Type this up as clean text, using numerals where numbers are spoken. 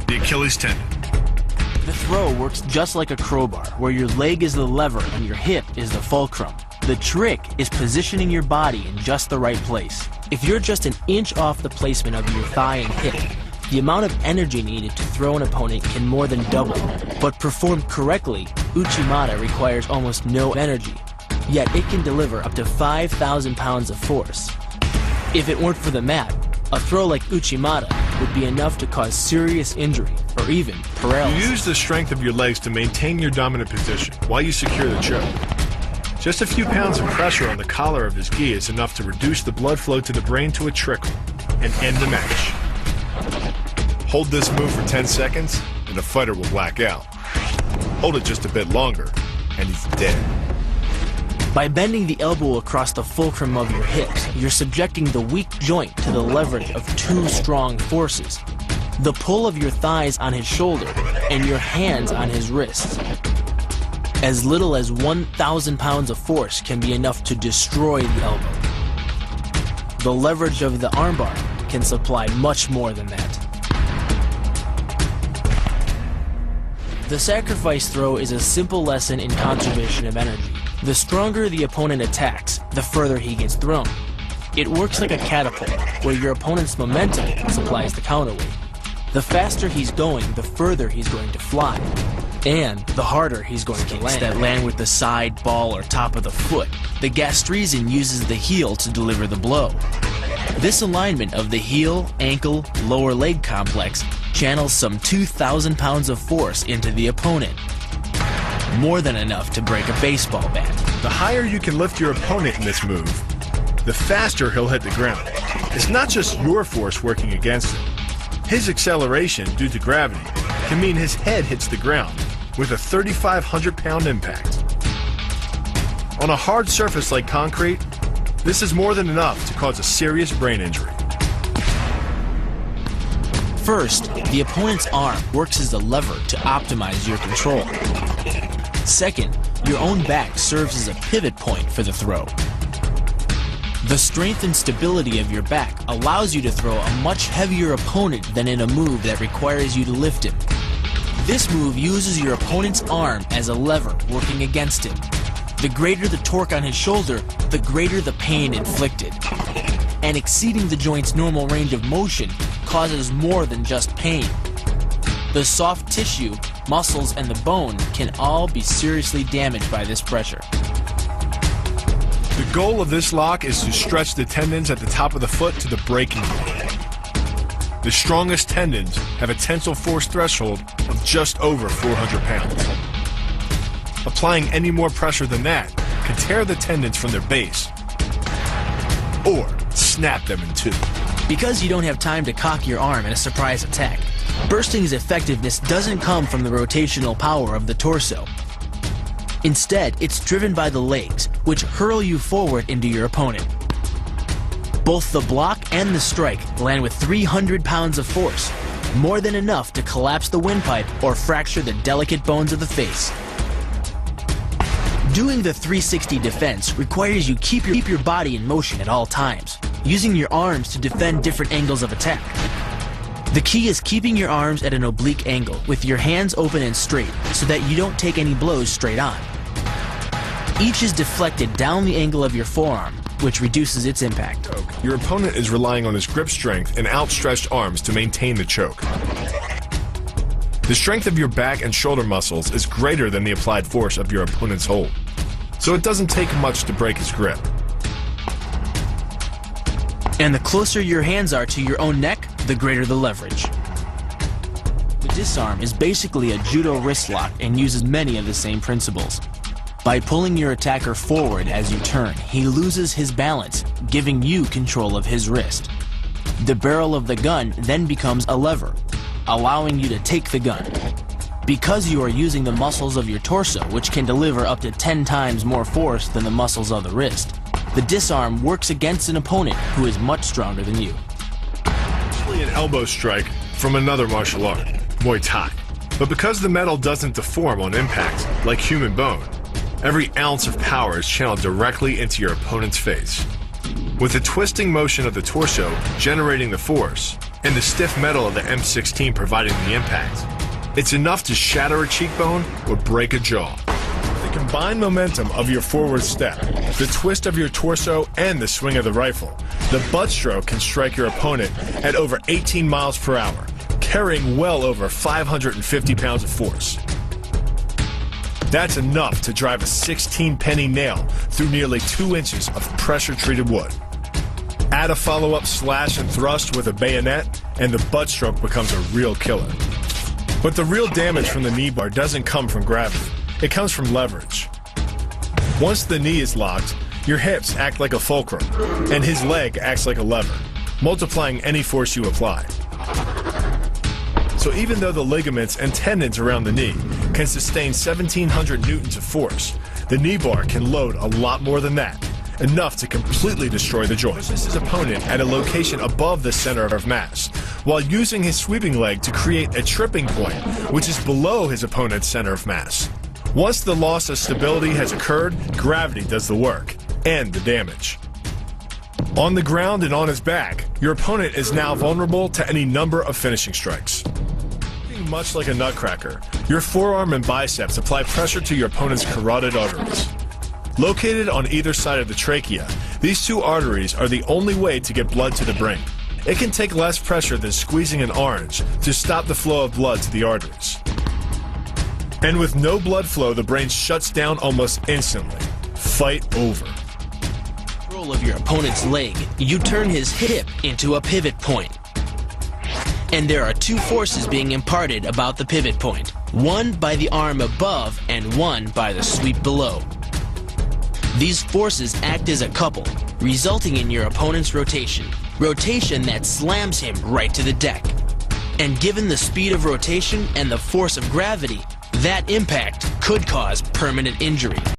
the Achilles tendon. The throw works just like a crowbar, where your leg is the lever and your hip is the fulcrum. The trick is positioning your body in just the right place. If you're just an inch off the placement of your thigh and hip, the amount of energy needed to throw an opponent can more than double. But performed correctly, Uchimata requires almost no energy, yet it can deliver up to 5,000 pounds of force. If it weren't for the mat, a throw like Uchimata would be enough to cause serious injury or even paralysis. You use the strength of your legs to maintain your dominant position while you secure the choke. Just a few pounds of pressure on the collar of his gi is enough to reduce the blood flow to the brain to a trickle and end the match. Hold this move for 10 seconds and the fighter will black out. Hold it just a bit longer and he's dead. By bending the elbow across the fulcrum of your hips, you're subjecting the weak joint to the leverage of two strong forces: the pull of your thighs on his shoulder and your hands on his wrists. As little as 1,000 pounds of force can be enough to destroy the elbow. The leverage of the armbar can supply much more than that. The sacrifice throw is a simple lesson in conservation of energy. The stronger the opponent attacks, the further he gets thrown. It works like a catapult, where your opponent's momentum supplies the counterweight. The faster he's going, the further he's going to fly. And the harder he's going to land. That land with the side, ball, or top of the foot. The gastrizin uses the heel to deliver the blow. This alignment of the heel, ankle, lower leg complex channels some 2,000 pounds of force into the opponent. More than enough to break a baseball bat. The higher you can lift your opponent in this move, the faster he'll hit the ground. It's not just your force working against him. His acceleration due to gravity can mean his head hits the ground with a 3,500-pound impact. On a hard surface like concrete, this is more than enough to cause a serious brain injury. First, the opponent's arm works as a lever to optimize your control. Second, your own back serves as a pivot point for the throw. The strength and stability of your back allows you to throw a much heavier opponent than in a move that requires you to lift him. This move uses your opponent's arm as a lever working against him. The greater the torque on his shoulder, the greater the pain inflicted. And exceeding the joint's normal range of motion causes more than just pain. The soft tissue, muscles, and the bone can all be seriously damaged by this pressure. The goal of this lock is to stretch the tendons at the top of the foot to the breaking point. The strongest tendons have a tensile force threshold of just over 400 pounds. Applying any more pressure than that can tear the tendons from their base or snap them in two. Because you don't have time to cock your arm in a surprise attack, bursting's effectiveness doesn't come from the rotational power of the torso. Instead, it's driven by the legs, which hurl you forward into your opponent. Both the block and the strike land with 300 pounds of force, more than enough to collapse the windpipe or fracture the delicate bones of the face. Doing the 360 defense requires you keep your body in motion at all times, using your arms to defend different angles of attack. The key is keeping your arms at an oblique angle, with your hands open and straight, so that you don't take any blows straight on. Each is deflected down the angle of your forearm, which reduces its impact. Your opponent is relying on his grip strength and outstretched arms to maintain the choke. The strength of your back and shoulder muscles is greater than the applied force of your opponent's hold, so it doesn't take much to break his grip. And the closer your hands are to your own neck, the greater the leverage. The disarm is basically a judo wrist lock and uses many of the same principles. By pulling your attacker forward as you turn, he loses his balance, giving you control of his wrist. The barrel of the gun then becomes a lever, allowing you to take the gun. Because you are using the muscles of your torso, which can deliver up to 10 times more force than the muscles of the wrist, the disarm works against an opponent who is much stronger than you. Actually an elbow strike from another martial art, Muay Thai. But because the metal doesn't deform on impact, like human bone, every ounce of power is channeled directly into your opponent's face. With the twisting motion of the torso generating the force, and the stiff metal of the M16 providing the impact. It's enough to shatter a cheekbone or break a jaw. The combined momentum of your forward step, the twist of your torso, and the swing of the rifle, the butt stroke can strike your opponent at over 18 miles per hour, carrying well over 550 pounds of force. That's enough to drive a 16-penny nail through nearly 2 inches of pressure-treated wood. Add a follow-up slash and thrust with a bayonet, and the butt stroke becomes a real killer. But the real damage from the knee bar doesn't come from gravity. It comes from leverage. Once the knee is locked, your hips act like a fulcrum, and his leg acts like a lever, multiplying any force you apply. So even though the ligaments and tendons around the knee can sustain 1,700 newtons of force, the knee bar can load a lot more than that, enough to completely destroy the joint. Pushes his opponent at a location above the center of mass, while using his sweeping leg to create a tripping point, which is below his opponent's center of mass. Once the loss of stability has occurred, gravity does the work, and the damage. On the ground and on his back, your opponent is now vulnerable to any number of finishing strikes. Much like a nutcracker, your forearm and biceps apply pressure to your opponent's carotid arteries. Located on either side of the trachea, these two arteries are the only way to get blood to the brain. It can take less pressure than squeezing an orange to stop the flow of blood to the arteries. And with no blood flow, the brain shuts down almost instantly. Fight over. Control of your opponent's leg, you turn his hip into a pivot point. And there are two forces being imparted about the pivot point, one by the arm above and one by the sweep below. These forces act as a couple, resulting in your opponent's rotation that slams him right to the deck. And given the speed of rotation and the force of gravity, that impact could cause permanent injury.